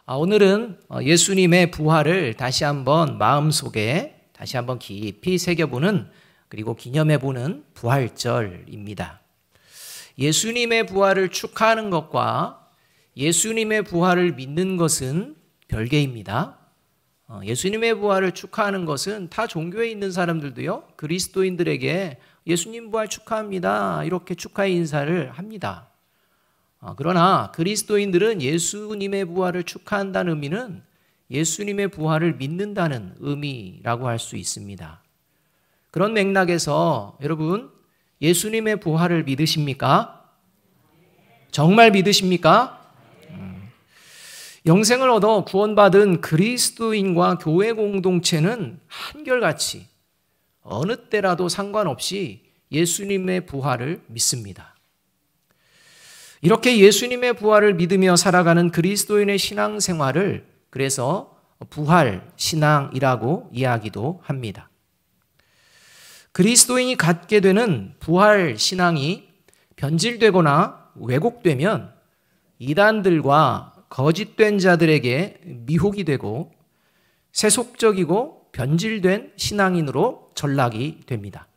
오늘은 예수님의 부활을 다시 한번 마음속에 다시 한번 깊이 새겨보는 그리고 기념해보는 부활절입니다. 예수님의 부활을 축하하는 것과 예수님의 부활을 믿는 것은 별개입니다. 예수님의 부활을 축하하는 것은 타 종교에 있는 사람들도요, 그리스도인들에게 예수님 부활 축하합니다, 이렇게 축하의 인사를 합니다. 그러나 그리스도인들은 예수님의 부활을 축하한다는 의미는 예수님의 부활을 믿는다는 의미라고 할 수 있습니다. 그런 맥락에서 여러분, 예수님의 부활을 믿으십니까? 정말 믿으십니까? 영생을 얻어 구원받은 그리스도인과 교회 공동체는 한결같이 어느 때라도 상관없이 예수님의 부활을 믿습니다. 이렇게 예수님의 부활을 믿으며 살아가는 그리스도인의 신앙생활을 그래서 부활신앙이라고 이야기도 합니다. 그리스도인이 갖게 되는 부활신앙이 변질되거나 왜곡되면 이단들과 거짓된 자들에게 미혹이 되고 세속적이고 변질된 신앙인으로 전락이 됩니다.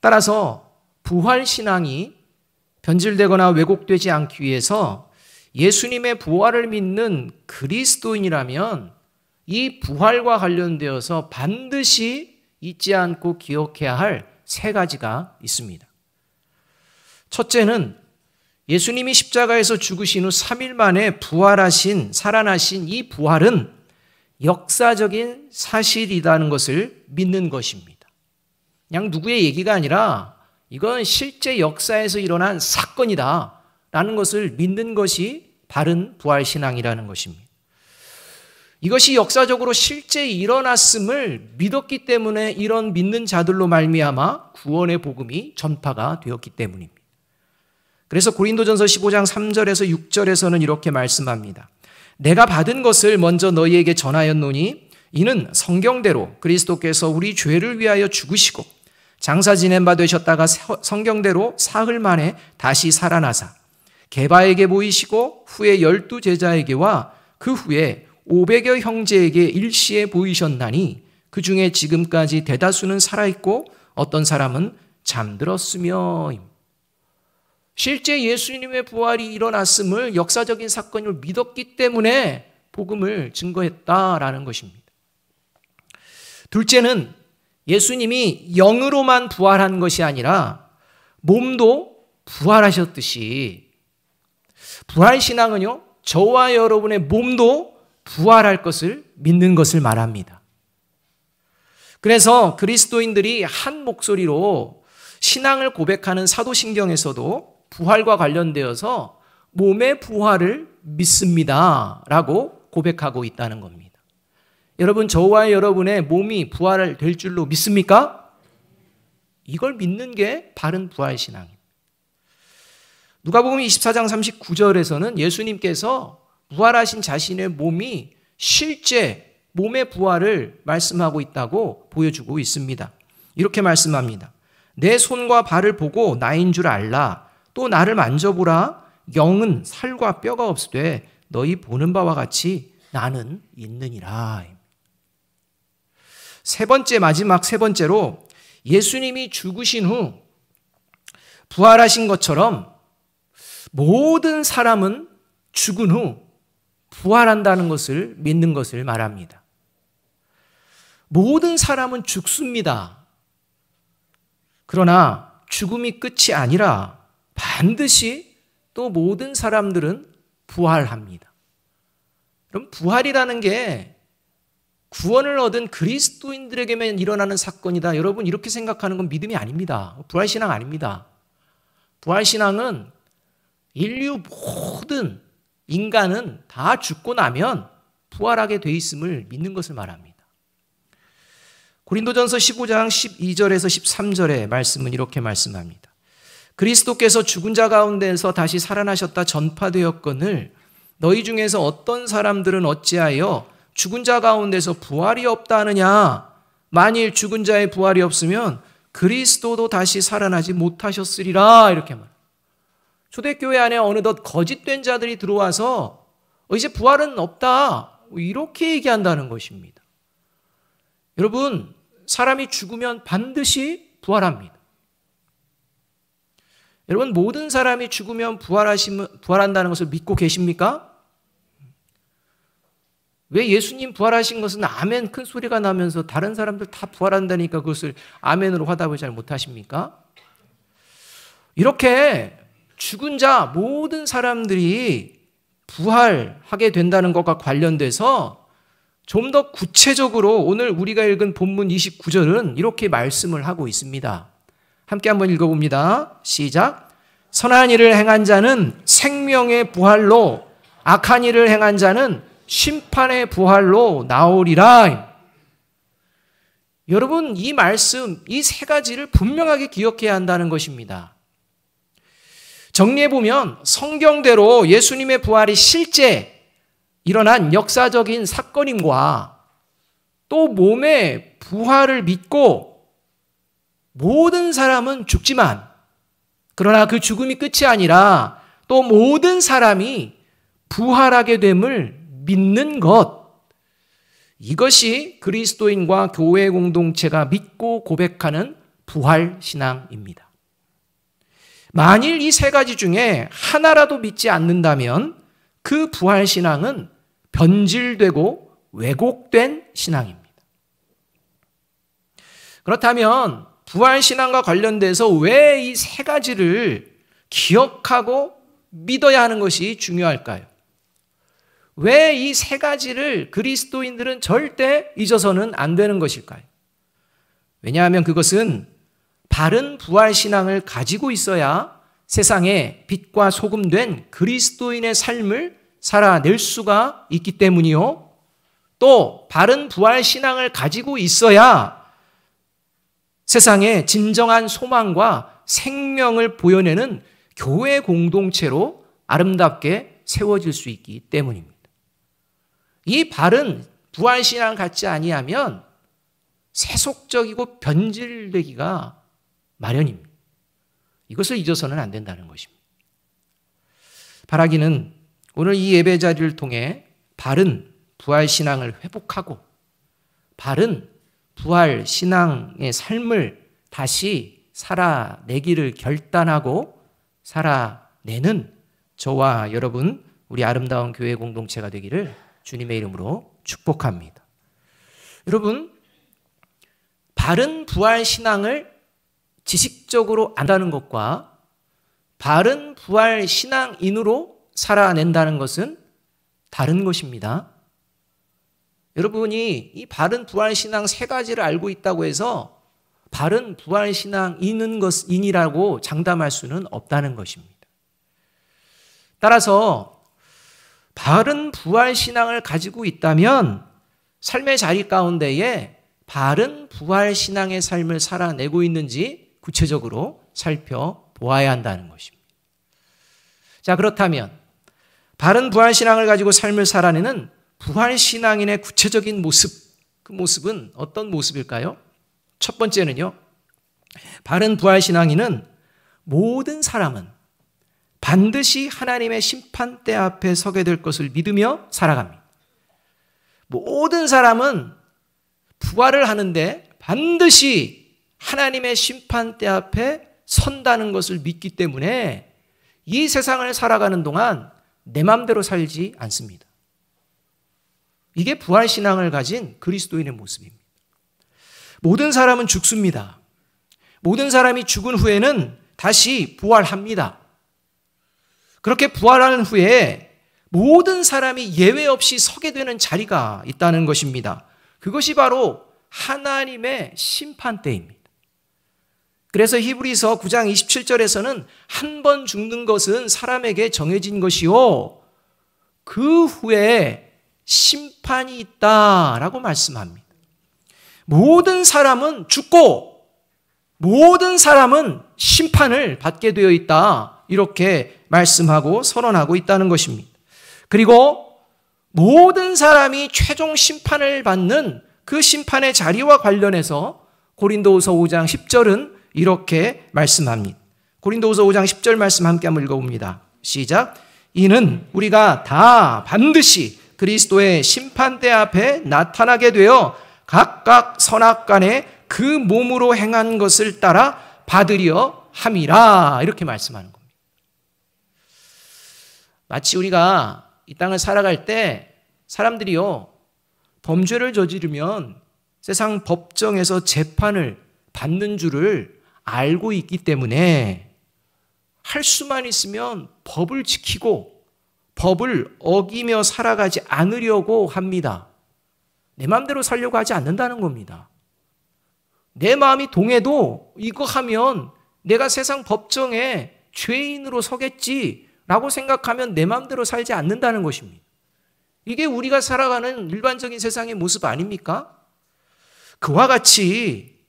따라서 부활신앙이 변질되거나 왜곡되지 않기 위해서 예수님의 부활을 믿는 그리스도인이라면 이 부활과 관련되어서 반드시 잊지 않고 기억해야 할 세 가지가 있습니다. 첫째는 예수님이 십자가에서 죽으신 후 3일 만에 부활하신, 살아나신 이 부활은 역사적인 사실이라는 것을 믿는 것입니다. 그냥 누구의 얘기가 아니라 이건 실제 역사에서 일어난 사건이다 라는 것을 믿는 것이 바른 부활신앙이라는 것입니다. 이것이 역사적으로 실제 일어났음을 믿었기 때문에 이런 믿는 자들로 말미암아 구원의 복음이 전파가 되었기 때문입니다. 그래서 고린도전서 15장 3절에서 6절에서는 이렇게 말씀합니다. 내가 받은 것을 먼저 너희에게 전하였노니 이는 성경대로 그리스도께서 우리 죄를 위하여 죽으시고 장사 지낸 바 되셨다가 성경대로 사흘 만에 다시 살아나사 게바에게 보이시고 후에 12 제자에게와 그 후에 500여 형제에게 일시에 보이셨나니 그 중에 지금까지 대다수는 살아있고 어떤 사람은 잠들었으며. 실제 예수님의 부활이 일어났음을 역사적인 사건을 믿었기 때문에 복음을 증거했다라는 것입니다. 둘째는 예수님이 영으로만 부활한 것이 아니라 몸도 부활하셨듯이 부활신앙은요, 저와 여러분의 몸도 부활할 것을 믿는 것을 말합니다. 그래서 그리스도인들이 한 목소리로 신앙을 고백하는 사도신경에서도 부활과 관련되어서 몸의 부활을 믿습니다 라고 고백하고 있다는 겁니다. 여러분, 저와 여러분의 몸이 부활될 줄로 믿습니까? 이걸 믿는 게 바른 부활신앙입니다. 누가복음 24장 39절에서는 예수님께서 부활하신 자신의 몸이 실제 몸의 부활을 말씀하고 있다고 보여주고 있습니다. 이렇게 말씀합니다. 내 손과 발을 보고 나인 줄 알라. 또 나를 만져보라. 영은 살과 뼈가 없으되 너희 보는 바와 같이 나는 있느니라. 마지막 세 번째로 예수님이 죽으신 후 부활하신 것처럼 모든 사람은 죽은 후 부활한다는 것을 믿는 것을 말합니다. 모든 사람은 죽습니다. 그러나 죽음이 끝이 아니라 반드시 또 모든 사람들은 부활합니다. 그럼 부활이라는 게 구원을 얻은 그리스도인들에게만 일어나는 사건이다. 여러분, 이렇게 생각하는 건 믿음이 아닙니다. 부활신앙 아닙니다. 부활신앙은 인류 모든 인간은 다 죽고 나면 부활하게 돼 있음을 믿는 것을 말합니다. 고린도전서 15장 12절에서 13절의 말씀은 이렇게 말씀합니다. 그리스도께서 죽은 자 가운데서 다시 살아나셨다 전파되었거늘 너희 중에서 어떤 사람들은 어찌하여 죽은 자 가운데서 부활이 없다 하느냐? 만일 죽은 자의 부활이 없으면 그리스도도 다시 살아나지 못하셨으리라. 이렇게 말합니다. 초대교회 안에 어느덧 거짓된 자들이 들어와서 이제 부활은 없다. 이렇게 얘기한다는 것입니다. 여러분, 사람이 죽으면 반드시 부활합니다. 여러분, 모든 사람이 죽으면 부활한다는 것을 믿고 계십니까? 왜 예수님 부활하신 것은 아멘 큰 소리가 나면서 다른 사람들 다 부활한다니까 그것을 아멘으로 화답을 잘 못하십니까? 이렇게 죽은 자 모든 사람들이 부활하게 된다는 것과 관련돼서 좀 더 구체적으로 오늘 우리가 읽은 본문 29절은 이렇게 말씀을 하고 있습니다. 함께 한번 읽어봅니다. 시작. 선한 일을 행한 자는 생명의 부활로, 악한 일을 행한 자는 심판의 부활로 나오리라. 여러분, 이 말씀, 이 세 가지를 분명하게 기억해야 한다는 것입니다. 정리해보면 성경대로 예수님의 부활이 실제 일어난 역사적인 사건임과 또 몸의 부활을 믿고 모든 사람은 죽지만, 그러나 그 죽음이 끝이 아니라 또 모든 사람이 부활하게 됨을 믿는 것, 이것이 그리스도인과 교회 공동체가 믿고 고백하는 부활 신앙입니다. 만일 이 세 가지 중에 하나라도 믿지 않는다면 그 부활 신앙은 변질되고 왜곡된 신앙입니다. 그렇다면 부활 신앙과 관련돼서 왜 이 세 가지를 기억하고 믿어야 하는 것이 중요할까요? 왜 이 세 가지를 그리스도인들은 절대 잊어서는 안 되는 것일까요? 왜냐하면 그것은 바른 부활 신앙을 가지고 있어야 세상에 빛과 소금 된 그리스도인의 삶을 살아낼 수가 있기 때문이요. 또 바른 부활 신앙을 가지고 있어야 세상에 진정한 소망과 생명을 보여내는 교회 공동체로 아름답게 세워질 수 있기 때문입니다. 이 바른 부활 신앙을 갖지 아니하면 세속적이고 변질되기가 마련입니다. 이것을 잊어서는 안 된다는 것입니다. 바라기는 오늘 이 예배 자리를 통해 바른 부활 신앙을 회복하고 바른 부활 신앙의 삶을 다시 살아내기를 결단하고 살아내는 저와 여러분, 우리 아름다운 교회 공동체가 되기를 주님의 이름으로 축복합니다. 여러분, 바른 부활 신앙을 지식적으로 안다는 것과 바른 부활 신앙인으로 살아낸다는 것은 다른 것입니다. 여러분이 이 바른 부활 신앙 세 가지를 알고 있다고 해서 바른 부활 신앙인이라고 장담할 수는 없다는 것입니다. 따라서 바른 부활 신앙을 가지고 있다면 삶의 자리 가운데에 바른 부활 신앙의 삶을 살아내고 있는지 구체적으로 살펴보아야 한다는 것입니다. 자, 그렇다면 바른 부활 신앙을 가지고 삶을 살아내는 부활 신앙인의 구체적인 모습, 그 모습은 어떤 모습일까요? 첫 번째는요, 바른 부활 신앙인은 모든 사람은 반드시 하나님의 심판대 앞에 서게 될 것을 믿으며 살아갑니다. 모든 사람은 부활을 하는데 반드시 하나님의 심판대 앞에 선다는 것을 믿기 때문에 이 세상을 살아가는 동안 내 마음대로 살지 않습니다. 이게 부활 신앙을 가진 그리스도인의 모습입니다. 모든 사람은 죽습니다. 모든 사람이 죽은 후에는 다시 부활합니다. 그렇게 부활하는 후에 모든 사람이 예외 없이 서게 되는 자리가 있다는 것입니다. 그것이 바로 하나님의 심판대입니다. 그래서 히브리서 9장 27절에서는 한 번 죽는 것은 사람에게 정해진 것이요, 그 후에 심판이 있다라고 말씀합니다. 모든 사람은 죽고 모든 사람은 심판을 받게 되어 있다, 이렇게 말씀하고 선언하고 있다는 것입니다. 그리고 모든 사람이 최종 심판을 받는 그 심판의 자리와 관련해서 고린도후서 5장 10절은 이렇게 말씀합니다. 고린도후서 5장 10절 말씀 함께 한번 읽어봅니다. 시작. 이는 우리가 다 반드시 그리스도의 심판대 앞에 나타나게 되어 각각 선악간에 그 몸으로 행한 것을 따라 받으려 함이라. 이렇게 말씀하는 겁니다. 마치 우리가 이 땅을 살아갈 때 사람들이요, 범죄를 저지르면 세상 법정에서 재판을 받는 줄을 알고 있기 때문에 할 수만 있으면 법을 지키고 법을 어기며 살아가지 않으려고 합니다. 내 마음대로 살려고 하지 않는다는 겁니다. 내 마음이 동해도 이거 하면 내가 세상 법정에 죄인으로 서겠지라고 생각하면 내 마음대로 살지 않는다는 것입니다. 이게 우리가 살아가는 일반적인 세상의 모습 아닙니까? 그와 같이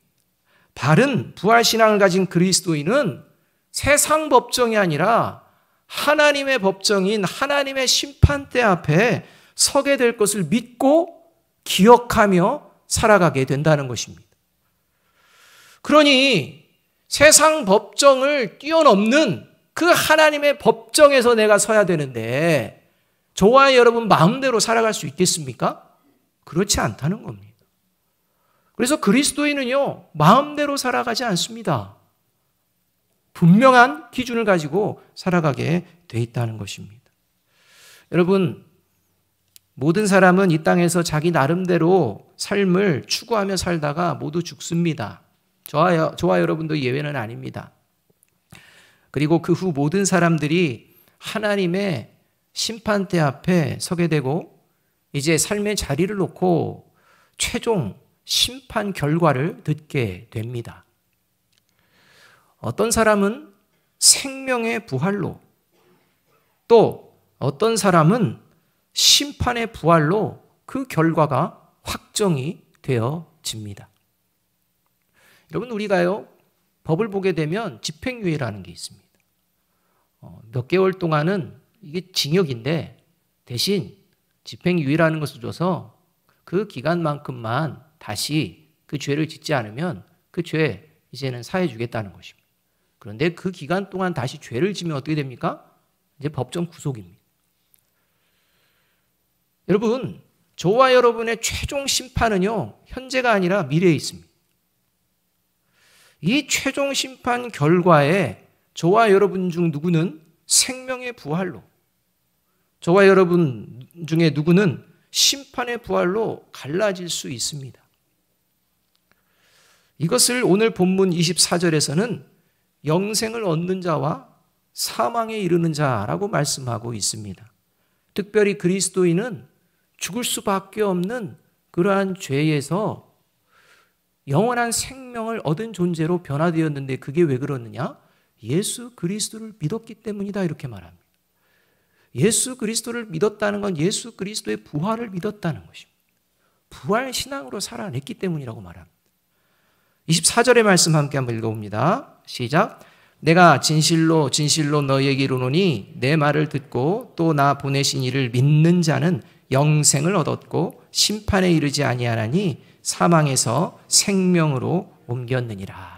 바른 부활신앙을 가진 그리스도인은 세상 법정이 아니라 하나님의 법정인 하나님의 심판대 앞에 서게 될 것을 믿고 기억하며 살아가게 된다는 것입니다. 그러니 세상 법정을 뛰어넘는 그 하나님의 법정에서 내가 서야 되는데 저와 여러분 마음대로 살아갈 수 있겠습니까? 그렇지 않다는 겁니다. 그래서 그리스도인은요, 마음대로 살아가지 않습니다. 분명한 기준을 가지고 살아가게 돼 있다는 것입니다. 여러분, 모든 사람은 이 땅에서 자기 나름대로 삶을 추구하며 살다가 모두 죽습니다. 저와 여러분도 예외는 아닙니다. 그리고 그 후 모든 사람들이 하나님의 심판대 앞에 서게 되고 이제 삶의 자리를 놓고 최종 심판 결과를 듣게 됩니다. 어떤 사람은 생명의 부활로, 또 어떤 사람은 심판의 부활로 그 결과가 확정이 되어집니다. 여러분, 우리가요, 법을 보게 되면 집행유예라는 게 있습니다. 몇 개월 동안은 이게 징역인데 대신 집행유예라는 것을 줘서 그 기간만큼만 다시 그 죄를 짓지 않으면 그 죄 이제는 사해 주겠다는 것입니다. 그런데 그 기간 동안 다시 죄를 지면 어떻게 됩니까? 이제 법정 구속입니다. 여러분, 저와 여러분의 최종 심판은요, 현재가 아니라 미래에 있습니다. 이 최종 심판 결과에 저와 여러분 중 누구는 생명의 부활로, 저와 여러분 중에 누구는 심판의 부활로 갈라질 수 있습니다. 이것을 오늘 본문 24절에서는 영생을 얻는 자와 사망에 이르는 자라고 말씀하고 있습니다. 특별히 그리스도인은 죽을 수밖에 없는 그러한 죄에서 영원한 생명을 얻은 존재로 변화되었는데 그게 왜 그러느냐? 예수 그리스도를 믿었기 때문이다, 이렇게 말합니다. 예수 그리스도를 믿었다는 건 예수 그리스도의 부활을 믿었다는 것입니다. 부활 신앙으로 살아냈기 때문이라고 말합니다. 24절의 말씀 함께 한번 읽어봅니다. 시작. 내가 진실로 진실로 너희에게 이르노니 내 말을 듣고 또 나 보내신 이를 믿는 자는 영생을 얻었고 심판에 이르지 아니하나니 사망에서 생명으로 옮겼느니라.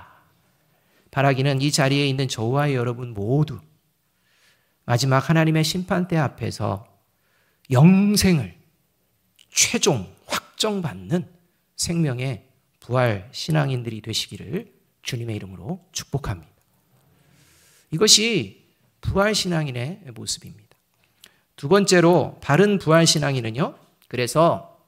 바라기는 이 자리에 있는 저와 여러분 모두 마지막 하나님의 심판대 앞에서 영생을 최종 확정받는 생명의 부활 신앙인들이 되시기를 주님의 이름으로 축복합니다. 이것이 부활 신앙인의 모습입니다. 두 번째로 바른 부활 신앙인은요, 그래서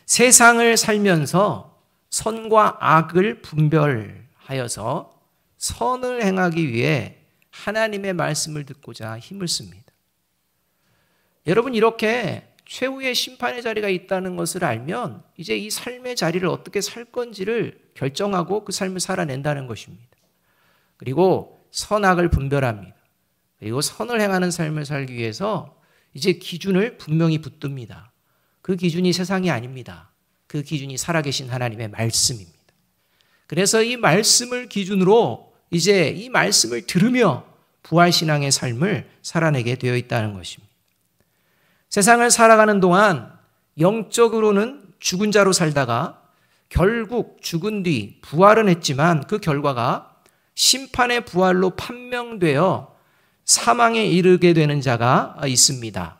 세상을 살면서 선과 악을 분별하여서 선을 행하기 위해 하나님의 말씀을 듣고자 힘을 씁니다. 여러분, 이렇게 최후의 심판의 자리가 있다는 것을 알면 이제 이 삶의 자리를 어떻게 살 건지를 결정하고 그 삶을 살아낸다는 것입니다. 그리고 선악을 분별합니다. 그리고 선을 행하는 삶을 살기 위해서 이제 기준을 분명히 붙듭니다. 그 기준이 세상이 아닙니다. 그 기준이 살아계신 하나님의 말씀입니다. 그래서 이 말씀을 기준으로 이제 이 말씀을 들으며 부활신앙의 삶을 살아내게 되어 있다는 것입니다. 세상을 살아가는 동안 영적으로는 죽은 자로 살다가 결국 죽은 뒤 부활은 했지만 그 결과가 심판의 부활로 판명되어 사망에 이르게 되는 자가 있습니다.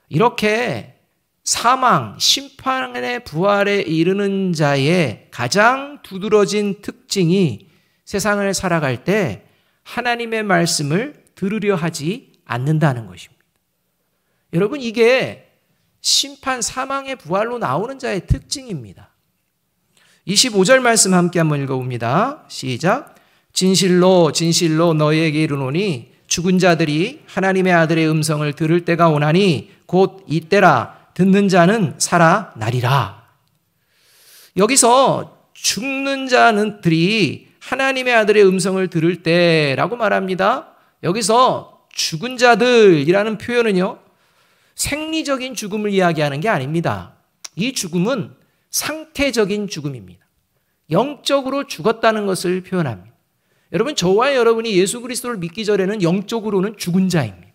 이렇게 사망, 심판의 부활에 이르는 자의 가장 두드러진 특징이 세상을 살아갈 때 하나님의 말씀을 들으려 하지 않는다는 것입니다. 여러분, 이게 심판, 사망의 부활로 나오는 자의 특징입니다. 25절 말씀 함께 한번 읽어봅니다. 시작. 진실로 진실로 너희에게 이르노니 죽은 자들이 하나님의 아들의 음성을 들을 때가 오나니 곧 이때라. 듣는 자는 살아나리라. 여기서 죽는 자들이 하나님의 아들의 음성을 들을 때라고 말합니다. 여기서 죽은 자들이라는 표현은요, 생리적인 죽음을 이야기하는 게 아닙니다. 이 죽음은 상태적인 죽음입니다. 영적으로 죽었다는 것을 표현합니다. 여러분, 저와 여러분이 예수 그리스도를 믿기 전에는 영적으로는 죽은 자입니다.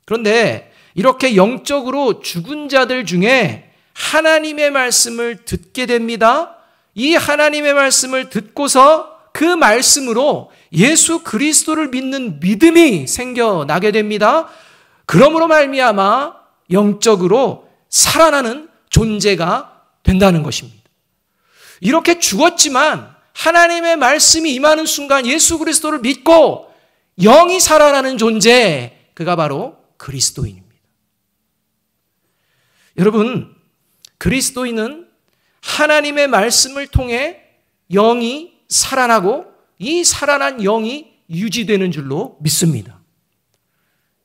그런데 이렇게 영적으로 죽은 자들 중에 하나님의 말씀을 듣게 됩니다. 이 하나님의 말씀을 듣고서 그 말씀으로 예수 그리스도를 믿는 믿음이 생겨나게 됩니다. 그러므로 말미암아 영적으로 살아나는 존재가 된다는 것입니다. 이렇게 죽었지만 하나님의 말씀이 임하는 순간 예수 그리스도를 믿고 영이 살아나는 존재, 그가 바로 그리스도인입니다. 여러분, 그리스도인은 하나님의 말씀을 통해 영이 살아나고 이 살아난 영이 유지되는 줄로 믿습니다.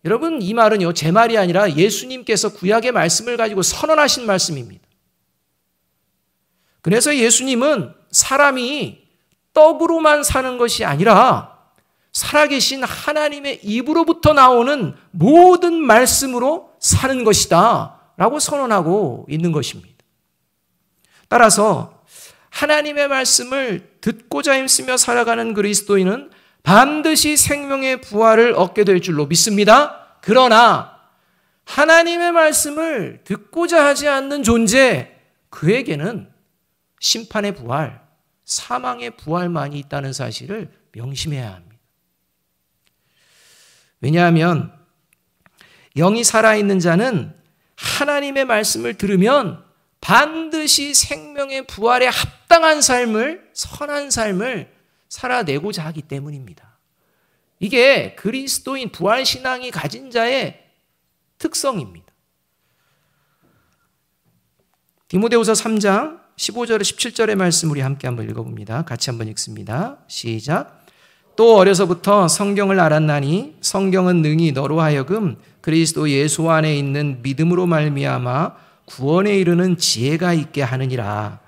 여러분, 이 말은요, 제 말이 아니라 예수님께서 구약의 말씀을 가지고 선언하신 말씀입니다. 그래서 예수님은 사람이 떡으로만 사는 것이 아니라 살아계신 하나님의 입으로부터 나오는 모든 말씀으로 사는 것이다 라고 선언하고 있는 것입니다. 따라서 하나님의 말씀을 듣고자 힘쓰며 살아가는 그리스도인은 반드시 생명의 부활을 얻게 될 줄로 믿습니다. 그러나 하나님의 말씀을 듣고자 하지 않는 존재, 그에게는 심판의 부활, 사망의 부활만이 있다는 사실을 명심해야 합니다. 왜냐하면 영이 살아있는 자는 하나님의 말씀을 들으면 반드시 생명의 부활에 합당한 삶을, 선한 삶을 살아내고자 하기 때문입니다. 이게 그리스도인 부활신앙이 가진 자의 특성입니다. 디모데후서 3장 15절에 17절의 말씀 우리 함께 한번 읽어봅니다. 같이 한번 읽습니다. 시작. 또 어려서부터 성경을 알았나니 성경은 능히 너로 하여금 그리스도 예수 안에 있는 믿음으로 말미암아 구원에 이르는 지혜가 있게 하느니라.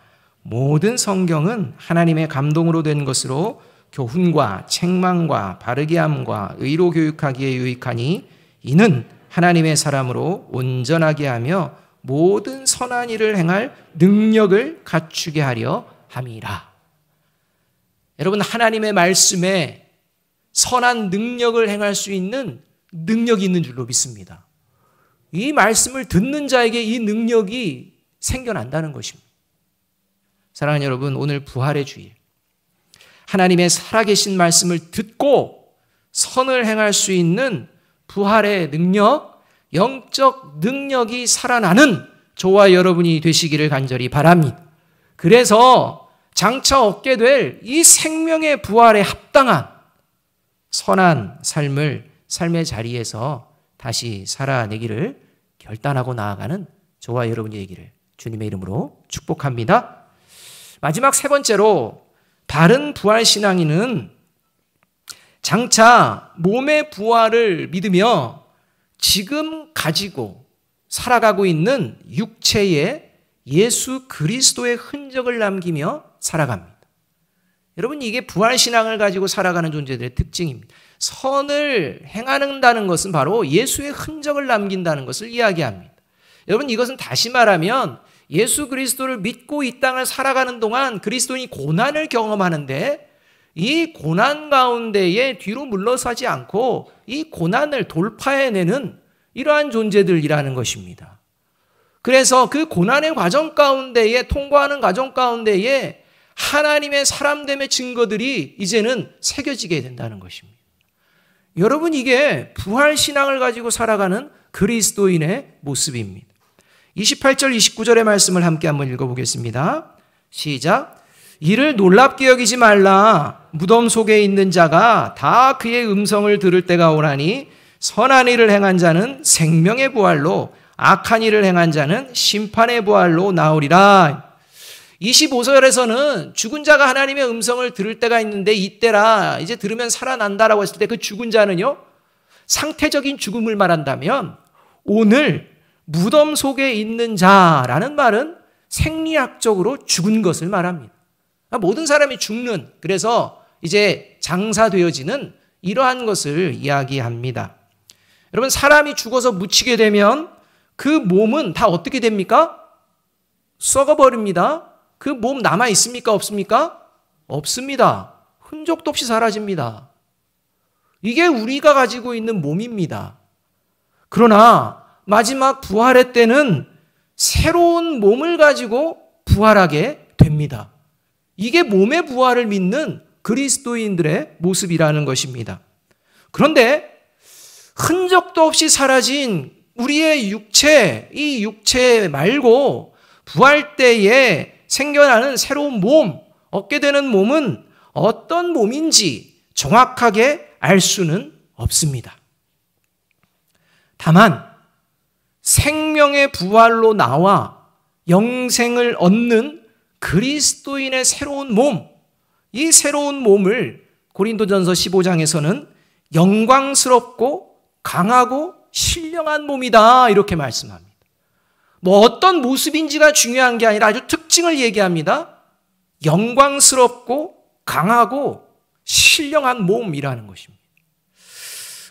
모든 성경은 하나님의 감동으로 된 것으로 교훈과 책망과 바르게 함과 의로 교육하기에 유익하니 이는 하나님의 사람으로 온전하게 하며 모든 선한 일을 행할 능력을 갖추게 하려 함이라. 여러분, 하나님의 말씀에 선한 능력을 행할 수 있는 능력이 있는 줄로 믿습니다. 이 말씀을 듣는 자에게 이 능력이 생겨난다는 것입니다. 사랑하는 여러분, 오늘 부활의 주일, 하나님의 살아계신 말씀을 듣고 선을 행할 수 있는 부활의 능력, 영적 능력이 살아나는 저와 여러분이 되시기를 간절히 바랍니다. 그래서 장차 얻게 될 이 생명의 부활에 합당한 선한 삶을 삶의 자리에서 다시 살아내기를 결단하고 나아가는 저와 여러분이 되기를 주님의 이름으로 축복합니다. 마지막 세 번째로, 바른 부활신앙인은 장차 몸의 부활을 믿으며 지금 가지고 살아가고 있는 육체에 예수 그리스도의 흔적을 남기며 살아갑니다. 여러분, 이게 부활신앙을 가지고 살아가는 존재들의 특징입니다. 선을 행한다는 것은 바로 예수의 흔적을 남긴다는 것을 이야기합니다. 여러분, 이것은 다시 말하면 예수 그리스도를 믿고 이 땅을 살아가는 동안 그리스도인이 고난을 경험하는데 이 고난 가운데에 뒤로 물러서지 않고 이 고난을 돌파해내는 이러한 존재들이라는 것입니다. 그래서 그 고난의 과정 가운데에, 통과하는 과정 가운데에 하나님의 사람됨의 증거들이 이제는 새겨지게 된다는 것입니다. 여러분, 이게 부활신앙을 가지고 살아가는 그리스도인의 모습입니다. 28절 29절의 말씀을 함께 한번 읽어보겠습니다. 시작. 이를 놀랍게 여기지 말라. 무덤 속에 있는 자가 다 그의 음성을 들을 때가 오나니 선한 일을 행한 자는 생명의 부활로, 악한 일을 행한 자는 심판의 부활로 나오리라. 25절에서는 죽은 자가 하나님의 음성을 들을 때가 있는데 이때라, 이제 들으면 살아난다라고 했을 때 그 죽은 자는요, 상태적인 죽음을 말한다면 오늘 무덤 속에 있는 자라는 말은 생리학적으로 죽은 것을 말합니다. 모든 사람이 죽는, 그래서 이제 장사되어지는 이러한 것을 이야기합니다. 여러분, 사람이 죽어서 묻히게 되면 그 몸은 다 어떻게 됩니까? 썩어버립니다. 그 몸 남아 있습니까? 없습니까? 없습니다. 흔적도 없이 사라집니다. 이게 우리가 가지고 있는 몸입니다. 그러나 마지막 부활의 때는 새로운 몸을 가지고 부활하게 됩니다. 이게 몸의 부활을 믿는 그리스도인들의 모습이라는 것입니다. 그런데 흔적도 없이 사라진 우리의 육체, 이 육체 말고 부활 때에 생겨나는 새로운 몸, 얻게 되는 몸은 어떤 몸인지 정확하게 알 수는 없습니다. 다만 생명의 부활로 나와 영생을 얻는 그리스도인의 새로운 몸, 이 새로운 몸을 고린도전서 15장에서는 영광스럽고 강하고 신령한 몸이다, 이렇게 말씀합니다. 뭐 어떤 모습인지가 중요한 게 아니라 아주 특징을 얘기합니다. 영광스럽고 강하고 신령한 몸이라는 것입니다.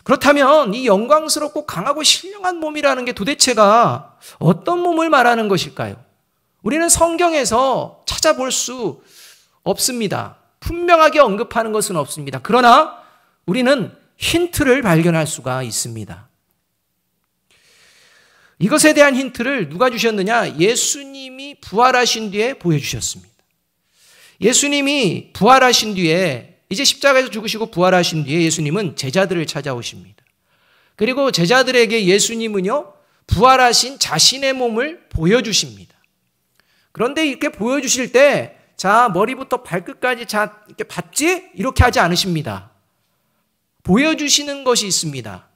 그렇다면 이 영광스럽고 강하고 신령한 몸이라는 게 도대체가 어떤 몸을 말하는 것일까요? 우리는 성경에서 찾아볼 수 없습니다. 분명하게 언급하는 것은 없습니다. 그러나 우리는 힌트를 발견할 수가 있습니다. 이것에 대한 힌트를 누가 주셨느냐? 예수님이 부활하신 뒤에 보여주셨습니다. 예수님이 부활하신 뒤에, 이제 십자가에서 죽으시고 부활하신 뒤에 예수님은 제자들을 찾아오십니다. 그리고 제자들에게 예수님은요, 부활하신 자신의 몸을 보여주십니다. 그런데 이렇게 보여주실 때, 자, 머리부터 발끝까지 자, 이렇게 봤지? 이렇게 하지 않으십니다. 보여주시는 것이 있습니다.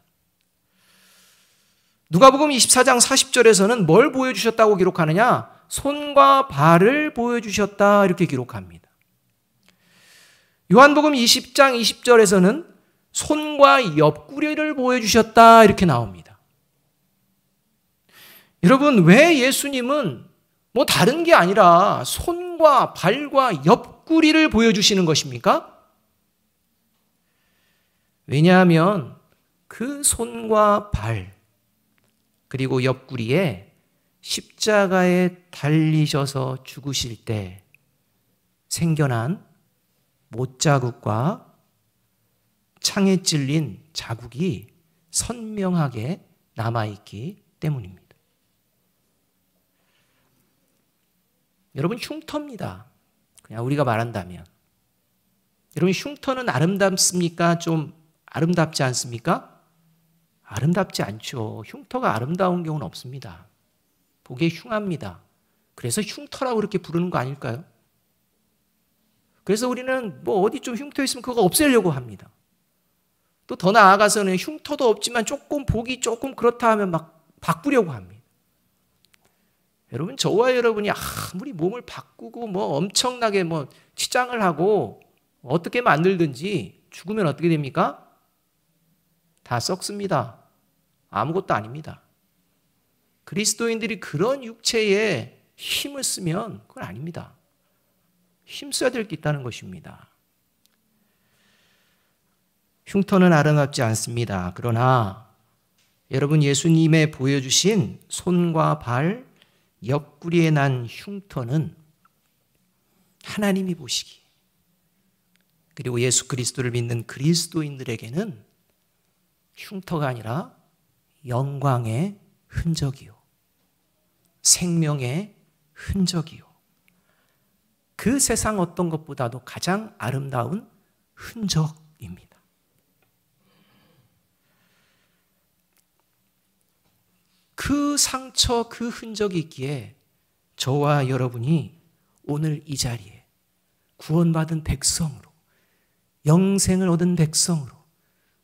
누가복음 24장 40절에서는 뭘 보여주셨다고 기록하느냐? 손과 발을 보여주셨다, 이렇게 기록합니다. 요한복음 20장 20절에서는 손과 옆구리를 보여주셨다, 이렇게 나옵니다. 여러분, 왜 예수님은 뭐 다른 게 아니라 손과 발과 옆구리를 보여주시는 것입니까? 왜냐하면 그 손과 발, 그리고 옆구리에 십자가에 달리셔서 죽으실 때 생겨난 못자국과 창에 찔린 자국이 선명하게 남아있기 때문입니다. 여러분, 흉터입니다. 그냥 우리가 말한다면. 여러분, 흉터는 아름답습니까? 좀 아름답지 않습니까? 아름답지 않죠. 흉터가 아름다운 경우는 없습니다. 보기에 흉합니다. 그래서 흉터라고 그렇게 부르는 거 아닐까요? 그래서 우리는 뭐 어디 좀 흉터 있으면 그거 없애려고 합니다. 또 더 나아가서는 흉터도 없지만 조금 보기 조금 그렇다 하면 막 바꾸려고 합니다. 여러분, 저와 여러분이 아무리 몸을 바꾸고 뭐 엄청나게 뭐 치장을 하고 어떻게 만들든지 죽으면 어떻게 됩니까? 다 썩습니다. 아무것도 아닙니다. 그리스도인들이 그런 육체에 힘을 쓰면 그건 아닙니다. 힘써야 될 게 있다는 것입니다. 흉터는 아름답지 않습니다. 그러나 여러분, 예수님의 보여주신 손과 발, 옆구리에 난 흉터는 하나님이 보시기, 그리고 예수 그리스도를 믿는 그리스도인들에게는 흉터가 아니라 영광의 흔적이요, 생명의 흔적이요, 그 세상 어떤 것보다도 가장 아름다운 흔적입니다. 그 상처, 그 흔적이 있기에 저와 여러분이 오늘 이 자리에 구원받은 백성으로, 영생을 얻은 백성으로,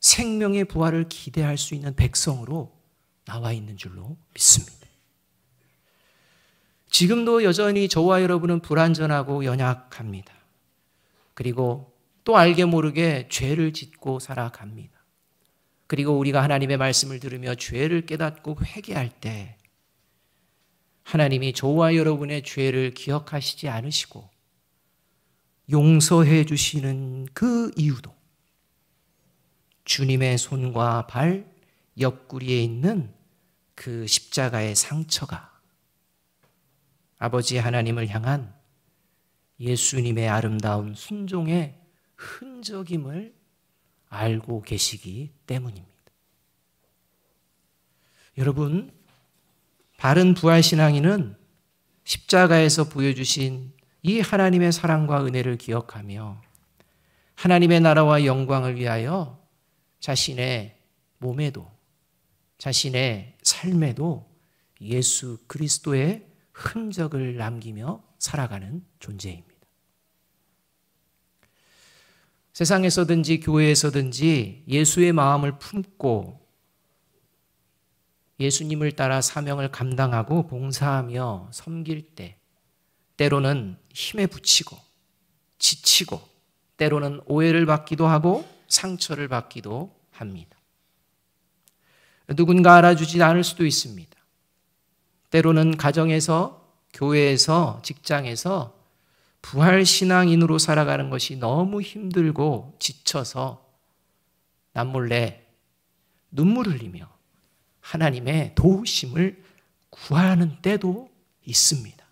생명의 부활을 기대할 수 있는 백성으로 나와 있는 줄로 믿습니다. 지금도 여전히 저와 여러분은 불완전하고 연약합니다. 그리고 또 알게 모르게 죄를 짓고 살아갑니다. 그리고 우리가 하나님의 말씀을 들으며 죄를 깨닫고 회개할 때 하나님이 저와 여러분의 죄를 기억하시지 않으시고 용서해 주시는 그 이유도 주님의 손과 발 옆구리에 있는 그 십자가의 상처가 아버지 하나님을 향한 예수님의 아름다운 순종의 흔적임을 알고 계시기 때문입니다. 여러분, 바른 부활신앙인은 십자가에서 보여주신 이 하나님의 사랑과 은혜를 기억하며 하나님의 나라와 영광을 위하여 자신의 몸에도 자신의 삶에도 예수 그리스도의 흔적을 남기며 살아가는 존재입니다. 세상에서든지 교회에서든지 예수의 마음을 품고 예수님을 따라 사명을 감당하고 봉사하며 섬길 때 때로는 힘에 부치고 지치고 때로는 오해를 받기도 하고 상처를 받기도 합니다. 누군가 알아주지 않을 수도 있습니다. 때로는 가정에서, 교회에서, 직장에서 부활신앙인으로 살아가는 것이 너무 힘들고 지쳐서 남몰래 눈물 흘리며 하나님의 도우심을 구하는 때도 있습니다.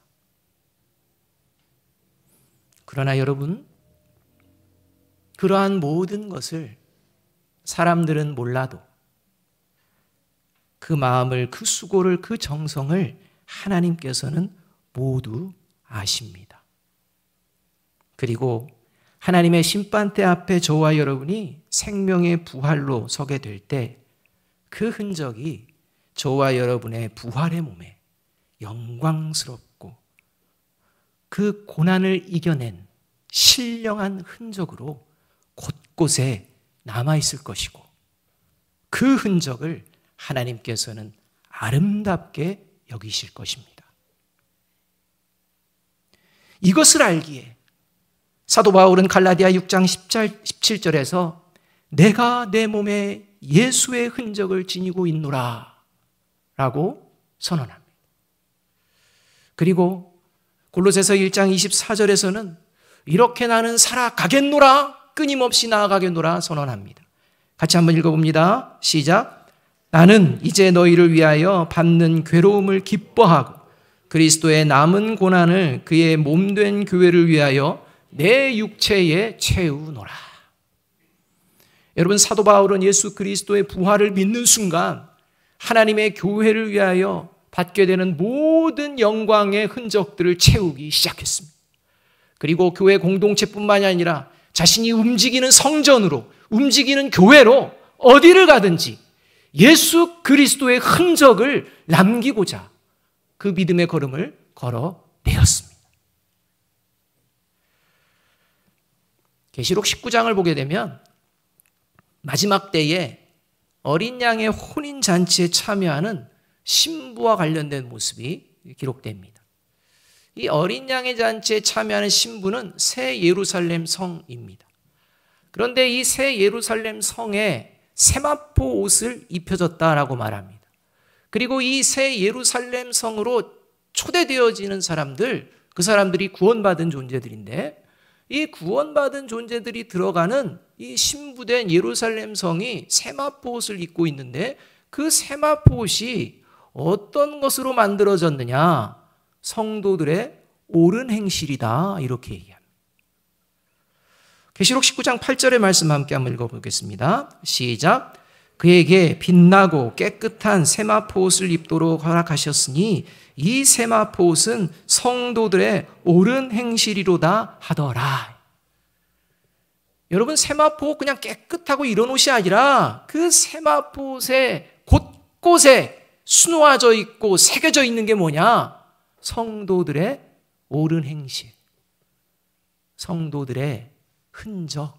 그러나 여러분, 그러한 모든 것을 사람들은 몰라도 그 마음을, 그 수고를, 그 정성을 하나님께서는 모두 아십니다. 그리고 하나님의 심판대 앞에 저와 여러분이 생명의 부활로 서게 될 때 그 흔적이 저와 여러분의 부활의 몸에 영광스럽고 그 고난을 이겨낸 신령한 흔적으로 곳곳에 남아있을 것이고 그 흔적을 하나님께서는 아름답게 여기실 것입니다. 이것을 알기에 사도 바울은 갈라디아 6장 17절에서 내가 내 몸에 예수의 흔적을 지니고 있노라 라고 선언합니다. 그리고 골로새서 1장 24절에서는 이렇게 나는 살아가겠노라, 끊임없이 나아가겠노라 선언합니다. 같이 한번 읽어봅니다. 시작. 나는 이제 너희를 위하여 받는 괴로움을 기뻐하고 그리스도의 남은 고난을 그의 몸된 교회를 위하여 내 육체에 채우노라. 여러분, 사도 바울은 예수 그리스도의 부활을 믿는 순간 하나님의 교회를 위하여 받게 되는 모든 영광의 흔적들을 채우기 시작했습니다. 그리고 교회 공동체뿐만이 아니라 자신이 움직이는 성전으로, 움직이는 교회로 어디를 가든지 예수 그리스도의 흔적을 남기고자 그 믿음의 걸음을 걸어내었습니다. 계시록 19장을 보게 되면 마지막 때에 어린 양의 혼인잔치에 참여하는 신부와 관련된 모습이 기록됩니다. 이 어린 양의 잔치에 참여하는 신부는 새 예루살렘 성입니다. 그런데 이 새 예루살렘 성에 세마포 옷을 입혀졌다라고 말합니다. 그리고 이 새 예루살렘 성으로 초대되어지는 사람들, 그 사람들이 구원받은 존재들인데 이 구원받은 존재들이 들어가는 이 신부된 예루살렘 성이 세마포 옷을 입고 있는데 그 세마포 옷이 어떤 것으로 만들어졌느냐? 성도들의 옳은 행실이다, 이렇게 얘기합니다. 계시록 19장 8절의 말씀 함께 한번 읽어보겠습니다. 시작. 그에게 빛나고 깨끗한 세마포 옷을 입도록 허락하셨으니 이 세마포 옷은 성도들의 옳은 행실이로다 하더라. 여러분, 세마포 옷 그냥 깨끗하고 이런 옷이 아니라 그 세마포 옷의 곳곳에 수놓아져 있고 새겨져 있는 게 뭐냐? 성도들의 옳은 행실, 성도들의 흔적,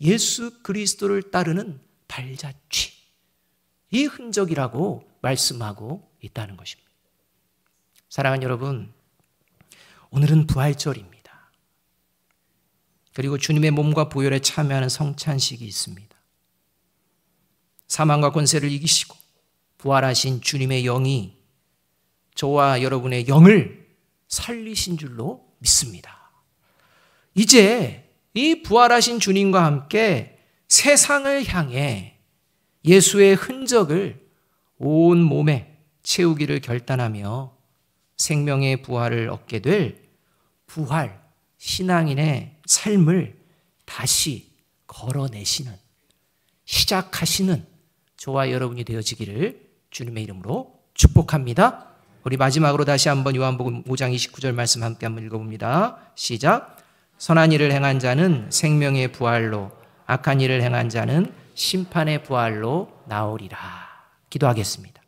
예수 그리스도를 따르는 발자취, 이 흔적이라고 말씀하고 있다는 것입니다. 사랑하는 여러분, 오늘은 부활절입니다. 그리고 주님의 몸과 보혈에 참여하는 성찬식이 있습니다. 사망과 권세를 이기시고 부활하신 주님의 영이 저와 여러분의 영을 살리신 줄로 믿습니다. 이제 이 부활하신 주님과 함께 세상을 향해 예수의 흔적을 온 몸에 채우기를 결단하며 생명의 부활을 얻게 될 부활 신앙인의 삶을 다시 걸어내시는, 시작하시는 저와 여러분이 되어지기를 주님의 이름으로 축복합니다. 우리 마지막으로 다시 한번 요한복음 5장 29절 말씀 함께 한번 읽어봅니다. 시작. 선한 일을 행한 자는 생명의 부활로, 악한 일을 행한 자는 심판의 부활로 나오리라. 기도하겠습니다.